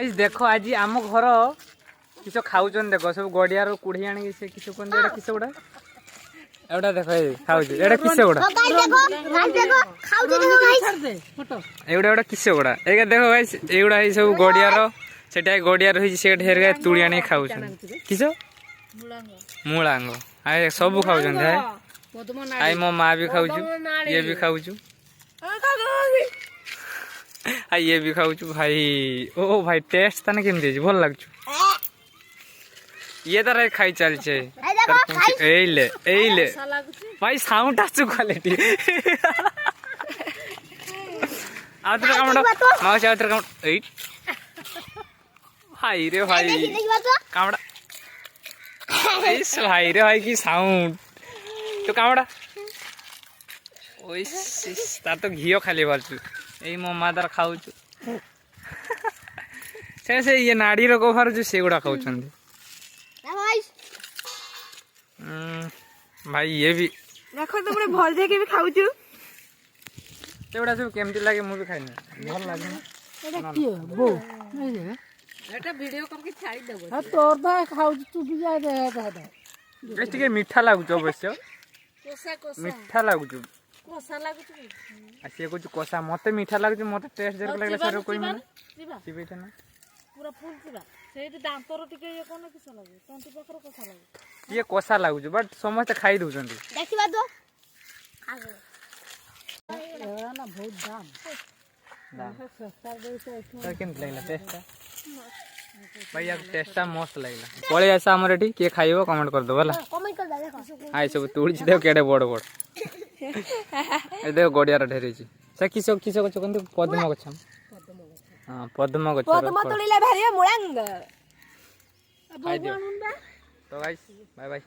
देखो आज आम घर किस खाऊ देख सब गड़िया कुड़ी आनी से किस किस गुड़ा एवटा देख खाऊ एटा किस गुड़ा एवटा किस गुड़ा एक देख भाई एगुड़ा सब गड़ियार से गड़िया रही से ढेर तुड़ी आनी खाऊ किस मूलांग आए सब खाऊ आई मो माँ भी खाऊ ये भी खाऊ ये भी खाऊ भाई ओ भाई टेस्ट ताने केमती भल लग ये तार खाई चलछे एले एले भाई साउंड आसु क्वालिटी आउतर कामडा माउस आउतर काम ए भाई रे भाई कामडा इस भाई रे भाई की साउंड तो कामडा ओइस तार तो घियो खाली बालछु ए मो मा तार खाऊ से ये नाड़ी रो कवर जो सेगुड़ा खाऊ भाई ये भी देखो तुमने भल दे के भी खाऊ छु एवडा सब केमती लागे मु भी खाइना भल लागे ना एटा की बो नहीं रे एटा वीडियो करके छाड़ी देबो हां तोर तो खाऊ तू भी जा दे दादा बेस्ट के मीठा लागु अवश्य कोसा कोसा मीठा लागु कोसा लागु आ से कुछ कोसा मते मीठा लागु मते टेस्ट जर लागला सर कोई मन चिबे ना पूरा फुल चिबा सेति दांतर टिके ये कोन किस लागु तंती पकर कोसा लागु ये कोसा लागु बट समस्त खाई दउचंदी देखिबा तो आगे ना बहुत दाम सस्ता देते तो केम लागला टेस्ट भाई यार टेस्ट मस्त लागला पळे आसा हमर एठी के खाइबो कमेंट कर दो भला कमेंट कर दे देखो आइ सब तुड़ी देव केडे बड़ बड़ ए देव गडियार ढेरे छी से किसो किसो को चकंदी पद्म गछम हां पद्म गछ पद्म तोड़िला भारी मुळंग तो गाइस बाय बाय